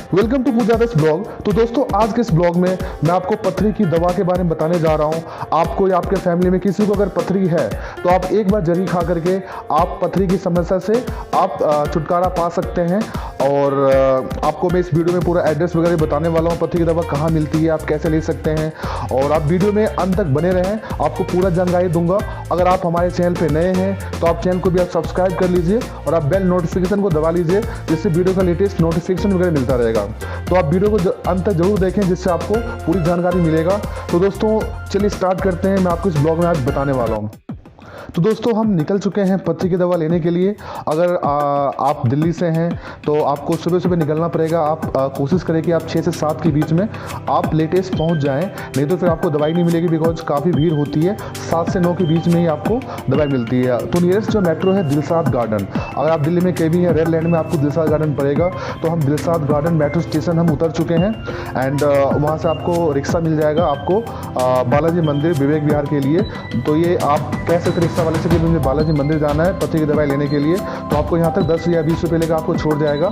Welcome to Pooja this blog. तो दोस्तों आज के इस ब्लॉग में मैं आपको पथरी की दवा के बारे में बताने जा रहा हूं। आपको या आपके फैमिली में किसी को अगर पथरी है तो आप एक बार जरी खा करके आप पथरी की समस्या से आप छुटकारा पा सकते हैं। और आपको मैं इस वीडियो में पूरा एड्रेस वगैरह बताने वाला हूं, पथरी की दवा कहाँ मिलती है, आप कैसे ले सकते हैं। और आप वीडियो में अंत तक बने रहें, आपको पूरा जानकारी दूंगा। अगर आप हमारे चैनल पर नए हैं तो आप चैनल को भी आप सब्सक्राइब कर लीजिए और आप बेल नोटिफिकेशन को दबा लीजिए, जिससे वीडियो का लेटेस्ट नोटिफिकेशन वगैरह मिलता रहेगा। तो आप वीडियो को अंत तक जरूर देखें, जिससे आपको पूरी जानकारी मिलेगा। तो दोस्तों चलिए स्टार्ट करते हैं, मैं आपको इस ब्लॉग में आज बताने वाला हूँ। तो दोस्तों हम निकल चुके हैं पथरी की दवा लेने के लिए। अगर आप दिल्ली से हैं तो आपको सुबह सुबह निकलना पड़ेगा। आप कोशिश करें कि आप 6 से 7 के बीच में आप लेटेस्ट पहुंच जाएं, नहीं तो फिर आपको दवाई नहीं मिलेगी, बिकॉज काफ़ी भीड़ होती है। 7 से 9 के बीच में ही आपको दवाई मिलती है। तो नियरेस्ट जो मेट्रो है दिलसाद गार्डन। अगर आप दिल्ली में कहीं भी हैं, रेड लैंड में आपको दिलसाद गार्डन पड़ेगा। तो हम दिलसाद गार्डन मेट्रो स्टेशन हम उतर चुके हैं एंड वहाँ से आपको रिक्शा मिल जाएगा आपको बालाजी मंदिर विवेक विहार के लिए। तो ये आप कह सकते रिक्शा वाले से कि मुझे बालाजी मंदिर जाना है पथरी की दवाई लेने के लिए, तो आपको यहाँ तक 10 या 20 रुपये लेकर आपको छोड़ जाएगा।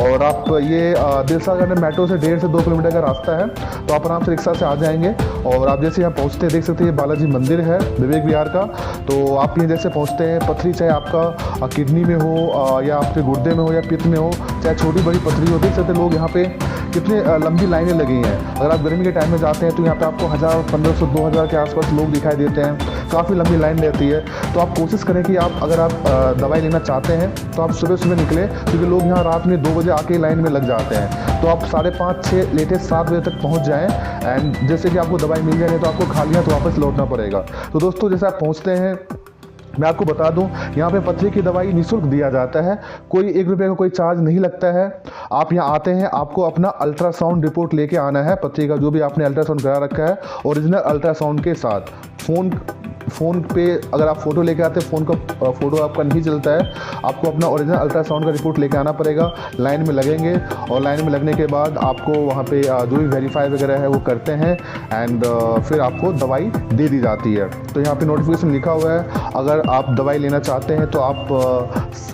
और आप ये दिलसाद गार्डन मेट्रो से 1.5 से 2 किलोमीटर का रास्ता है, तो आप आराम से रिक्शा से आ जाएंगे। और आप जैसे यहाँ पहुँचते हैं देख सकते हैं ये बालाजी मंदिर है विवेक विहार का। तो आप यहाँ जैसे पहुँचते हैं, पथरी चाहे आपका किडनी में हो या आपके गुर्दे में हो या पित्त में हो, चाहे छोटी बड़ी पथरी हो, देख सकते लोग यहाँ पे कितने लंबी लाइनें लगी हैं। अगर आप गर्मी के टाइम में जाते हैं तो यहाँ पे आपको 1000, 1500, 2000 के आसपास लोग दिखाई देते हैं। काफ़ी लंबी लाइन रहती है। तो आप कोशिश करें कि अगर आप दवाई लेना चाहते हैं तो आप सुबह सुबह निकलें, क्योंकि लोग यहाँ रात में 2 बजे आके लाइन में लग जाते हैं। तो आप 5:30, 6, लेटेस्ट 7 बजे तक पहुँच जाएँ एंड जैसे कि आपको दवाई मिल जाए तो आपको खाली हाथ वापस लौटना पड़ेगा। तो दोस्तों जैसे आप पहुँचते हैं, मैं आपको बता दूं यहाँ पे पथरी की दवाई निःशुल्क दिया जाता है, कोई 1 रुपये का कोई चार्ज नहीं लगता है। आप यहाँ आते हैं, आपको अपना अल्ट्रासाउंड रिपोर्ट लेके आना है, पथरी का जो भी आपने अल्ट्रासाउंड करा रखा है ओरिजिनल अल्ट्रासाउंड के साथ। फ़ोन पे अगर आप फ़ोटो लेके आते हैं, फ़ोन का फ़ोटो आपका नहीं चलता है, आपको अपना ओरिजिनल अल्ट्रासाउंड का रिपोर्ट लेके आना पड़ेगा। लाइन में लगेंगे और लाइन में लगने के बाद आपको वहाँ पे जो भी वेरीफाई वगैरह है वो करते हैं एंड फिर आपको दवाई दे दी जाती है। तो यहाँ पे नोटिफिकेशन लिखा हुआ है, अगर आप दवाई लेना चाहते हैं तो आप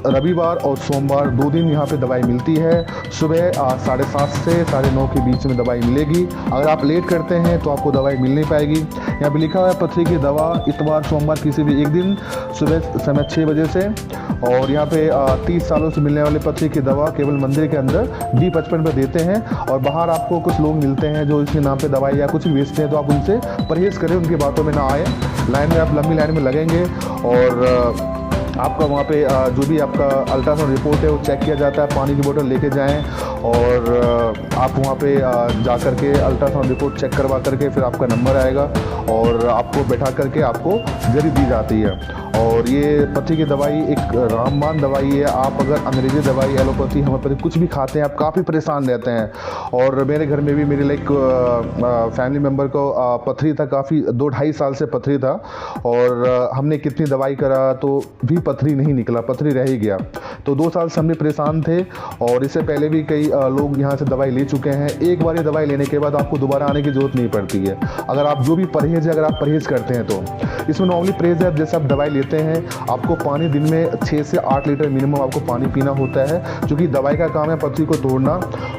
रविवार और सोमवार 2 दिन यहाँ पे दवाई मिलती है। सुबह 7:30 से 9:30 के बीच में दवाई मिलेगी। अगर आप लेट करते हैं तो आपको दवाई मिल नहीं पाएगी। यहाँ पे लिखा हुआ है पथरी की दवा इतवार सोमवार किसी भी एक दिन सुबह समय 6 बजे से। और यहाँ पे 30 सालों से मिलने वाली पथरी की दवा केवल मंदिर के अंदर D55 पर देते हैं। और बाहर आपको कुछ लोग मिलते हैं जो इसके नाम पे दवाई या कुछ भी बेचते हैं, तो आप उनसे परहेज़ करें, उनकी बातों में ना आए। लाइन में आप लंबी लाइन में लगेंगे और आपका वहाँ पे जो भी आपका अल्ट्रासाउंड रिपोर्ट है वो चेक किया जाता है। पानी की बोतल लेके जाएं और आप वहाँ पे जा कर के अल्ट्रासाउंड रिपोर्ट चेक करवा करके फिर आपका नंबर आएगा और आपको बैठा करके आपको जरी दी जाती है। और ये पथरी की दवाई एक रामबाण दवाई है। आप अगर अंग्रेजी दवाई, एलोपैथी, होम्योपैथी कुछ भी खाते हैं, आप काफ़ी परेशान रहते हैं। और मेरे घर में भी मेरे लाइक फैमिली मेम्बर को पथरी था, काफ़ी 2-2.5 साल से पथरी था। और हमने कितनी दवाई करा तो भी पथरी नहीं निकला, पथरी रह ही गया। तो 2 साल से हम भी परेशान थे और इससे पहले भी कई लोग यहाँ से दवाई ले चुके हैं। एक बार ये दवाई लेने के बाद आपको दोबारा आने की जरूरत नहीं पड़ती है, अगर आप जो भी परहेज है, अगर आप परहेज करते हैं तो। इसमें नॉर्मली परहेज है, जैसे आप दवाई लेते हैं आपको पानी दिन में 6 से 8 लीटर मिनिमम आपको पानी पीना होता है, क्योंकि दवाई का काम है पथरी को तोड़ना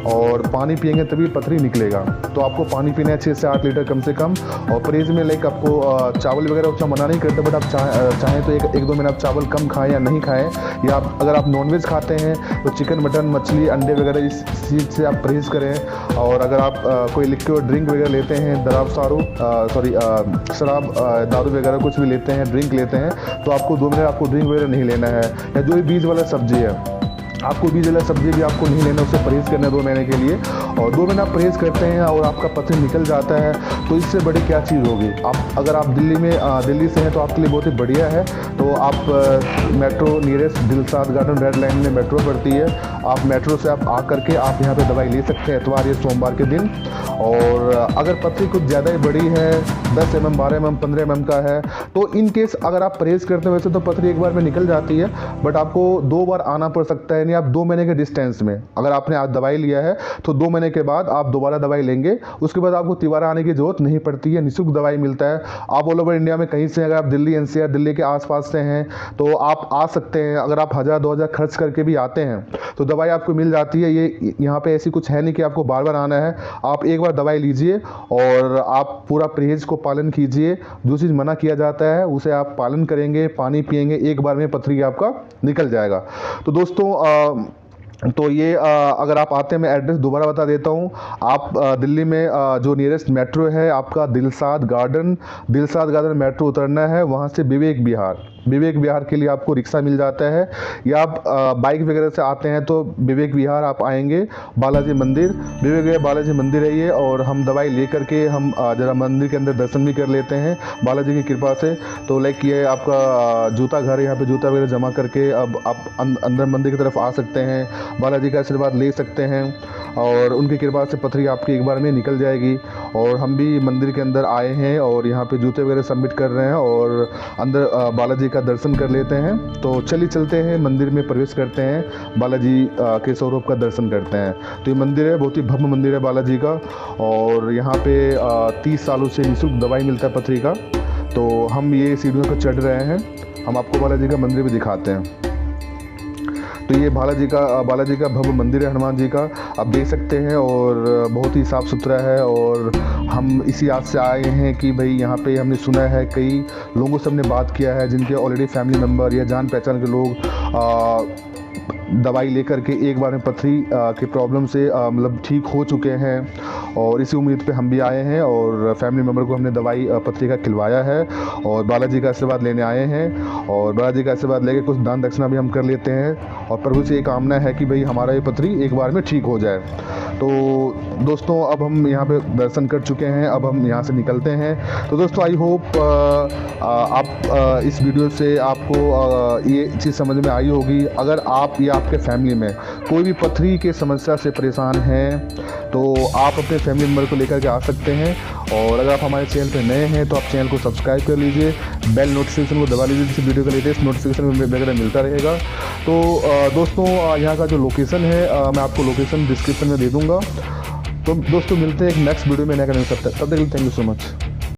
और पानी पिएंगे तभी पथरी निकलेगा। तो आपको पानी पीना है 6 से 8 लीटर कम से कम। और परहेज में लाइक आपको चावल वगैरह उतना मना नहीं करते, बट आप चाहें तो 1-2 महीना आप चावल कम खाएं या नहीं खाएं। या अगर आप नॉनवेज खाते हैं तो चिकन, मटन, मछली, अंडे वगैरह इस चीज़ से आप परहेज करें। और अगर आप कोई लिक्विड ड्रिंक वगैरह लेते हैं, शराब, दारू वगैरह कुछ भी लेते हैं, ड्रिंक लेते हैं, तो आपको 2 महीने आपको ड्रिंक वगैरह नहीं लेना है। या जो भी बीज वाला सब्जी है, आपको बीज वाला सब्जी भी आपको नहीं लेना, उससे परहेज करना है 2 महीने के लिए। और 2 महीना परहेज करते हैं और आपका पथरी निकल जाता है, तो इससे बड़ी क्या चीज़ होगी। अगर आप दिल्ली से हैं तो आपके लिए बहुत ही बढ़िया है। तो आप metro nearest Dilshad garden red line में मेट्रो पड़ती है, आप मेट्रो से आप आ करके आप यहाँ पे दवाई ले सकते हैं इतवार या सोमवार के दिन। और अगर पथरी कुछ ज़्यादा ही बड़ी है, 10 mm, 12 mm, 15 mm का है, तो इन केस अगर आप परहेज करते हैं, वैसे तो पथरी एक बार में निकल जाती है, बट आपको 2 बार आना पड़ सकता है, यानी आप 2 महीने के डिस्टेंस में, अगर आपने आज दवाई लिया है तो 2 महीने के बाद आप दोबारा दवाई लेंगे, उसके बाद आपको तिवारा आने की जरूरत नहीं पड़ती है, निःशुल्क दवाई मिलता है। आप ऑल ओवर इंडिया में कहीं से, अगर आप दिल्ली एनसीआर दिल्ली के आसपास से हैं तो आप आ सकते हैं। अगर आप 1000-2000 खर्च करके भी आते हैं तो दवाई आपको मिल जाती है। ये यहाँ पे ऐसी कुछ है नहीं कि आपको बार बार आना है। आप एक बार दवाई लीजिए और आप पूरा परहेज को पालन कीजिए। जो चीज़ मना किया जाता है उसे आप पालन करेंगे, पानी पिएंगे, एक बार में पथरी आपका निकल जाएगा। तो दोस्तों तो ये अगर आप आते हैं, मैं एड्रेस दोबारा बता देता हूँ। आप दिल्ली में जो नियरेस्ट मेट्रो है आपका दिलसाद गार्डन मेट्रो उतरना है, वहाँ से विवेक विहार के लिए आपको रिक्शा मिल जाता है, या आप बाइक वगैरह से आते हैं तो विवेक विहार आप आएंगे, बालाजी मंदिर, विवेक विहार बालाजी मंदिर है ये, और हम दवाई ले करके हम ज़रा मंदिर के अंदर दर्शन भी कर लेते हैं बालाजी की कृपा से। तो लाइक ये आपका जूता घर है, यहाँ पे जूता वगैरह जमा करके अब आप अंदर मंदिर की तरफ आ सकते हैं, बालाजी का आशीर्वाद ले सकते हैं और उनकी कृपा से पथरी आपकी एक बार में निकल जाएगी। और हम भी मंदिर के अंदर आए हैं और यहाँ पे जूते वगैरह सबमिट कर रहे हैं और अंदर बालाजी का दर्शन कर लेते हैं। तो चलिए चलते हैं, मंदिर में प्रवेश करते हैं, बालाजी के स्वरूप का दर्शन करते हैं। तो ये मंदिर है, बहुत ही भव्य मंदिर है बालाजी का, और यहाँ पे 30 सालों से निःशुल्क दवाई मिलता है पथरी का। तो हम ये सीढ़ियों पर चढ़ रहे हैं, हम आपको बालाजी का मंदिर भी दिखाते हैं। तो ये बालाजी का भव्य मंदिर है हनुमान जी का, आप देख सकते हैं, और बहुत ही साफ़ सुथरा है। और हम इसी याद से आए हैं कि भाई यहाँ पे हमने सुना है, कई लोगों से हमने बात किया है जिनके ऑलरेडी फैमिली मेम्बर या जान पहचान के लोग दवाई लेकर के एक बार में पथरी के प्रॉब्लम से मतलब ठीक हो चुके हैं, और इसी उम्मीद पे हम भी आए हैं और फैमिली मेम्बर को हमने दवाई पथरी का खिलवाया है और बालाजी का आशीर्वाद लेने आए हैं। और बालाजी का आशीर्वाद लेके कुछ दान दक्षिणा भी हम कर लेते हैं और प्रभु से ये कामना है कि भाई हमारा ये पथरी एक बार में ठीक हो जाए। तो दोस्तों अब हम यहाँ पे दर्शन कर चुके हैं, अब हम यहाँ से निकलते हैं। तो दोस्तों आई होप आप इस वीडियो से आपको ये चीज़ समझ में आई होगी। अगर आप या आपके फैमिली में कोई भी पथरी के समस्या से परेशान हैं तो आप अपने फैमिली मेम्बर को लेकर के आ सकते हैं। और अगर आप हमारे चैनल पर नए हैं तो आप चैनल को सब्सक्राइब कर लीजिए, बेल नोटिफिकेशन को दबा लीजिए, जिससे वीडियो का लेटेस्ट नोटिफिकेशन वगैरह मिलता रहेगा। तो दोस्तों यहाँ का जो लोकेशन है मैं आपको लोकेशन डिस्क्रिप्शन में दे दूँगा। तो दोस्तों मिलते हैं एक नेक्स्ट वीडियो में नया करने, तब तक थैंक यू सो मच।